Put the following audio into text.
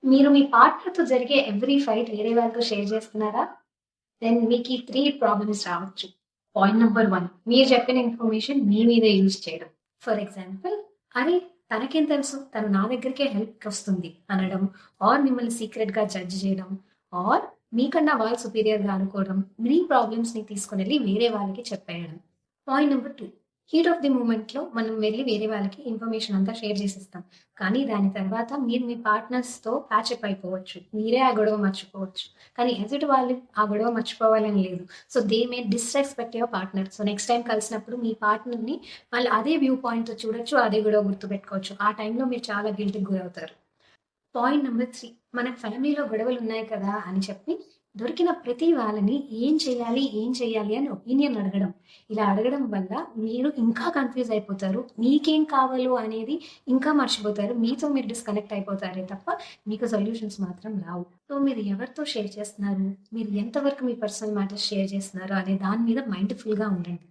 మీరు మీ పార్ట్నర్‌తో జరిగే every fight వేరే వాళ్ళతో షేర్ చేస్తున్నారా? దెన్ మీకీ 3 ప్రాబ్లమ్స్ రావచ్చు. పాయింట్ నంబర్ 1, మీరు చెప్పిన ఇన్ఫర్మేషన్ మీ మీదే యూజ్ చేయడం. ఫర్ ఎగ్జాంపుల్, అరే! తనకేం తెలుసు, తను నా దగ్గరికే హెల్ప్‌కొస్తుంది అనడం, ఆర్ మిమ్మల్ని సీక్రెట్‌గా జడ్జ్ చేయడం, ఆర్ మీకన్నా వాళ్ళు సుపీరియర్‌గా అనుకోవడం, మీ ప్రాబ్లమ్స్‌ని తీసుకొనెళ్ళి వేరే వాళ్ళకి చెప్పేయడం. Point number 2, heat of the మూమెంట్‌లో మనం వెళ్లి వేరే వాళ్ళకి ఇన్ఫర్మేషన్ అంతా షేర్ చేసేస్తాం. కానీ దాని తర్వాత మీరు మీ పార్ట్నర్స్‌తో ప్యాచప్ అయిపోవచ్చు. మీరే ఆ గొడవ మర్చిపోవచ్చు. కానీ ఎదుటి వాళ్ళు ఆ గొడవ మర్చిపోవాలని లేదు. So, they may disrespect your partner. So, next time కలిసినప్పుడు మీ పార్ట్నర్‌ని వాళ్ళు అదే వ్యూ పాయింట్‌తో చూడొచ్చు. అదే గొడవ గుర్తుపెట్టుకోవచ్చు. ఆ టైంలో మీరు చాలా గిల్ట్‌కి గురవుతారు. పాయింట్ నంబర్ 3, మన ఫ్యామిలీలో గొడవలున్నాయి కదా అని చెప్పి దొరికిన ప్రతి వాళ్ళని ఏం చేయాలి, ఏం చేయాలి అని ఒపీనియన్ అడగడం. ఇలా అడగడం వల్ల మీరు ఇంకా కన్‌ఫ్యూజ్ అయిపోతారు. మీకేం కావాలో అనేది ఇంకా మర్చిపోతారు. మీతో మీరు డిస్కనెక్ట్ అయిపోతారే తప్ప మీకు సొల్యూషన్స్ మాత్రం రావు. సో, మీరు ఎవరితో షేర్ చేస్తున్నారు? మీరు ఎంతవరకు మీ పర్సనల్ మ్యాటర్స్ షేర్ చేస్తున్నారు అనే దాని మీద మైండ్‌ఫుల్‌గా ఉండండి.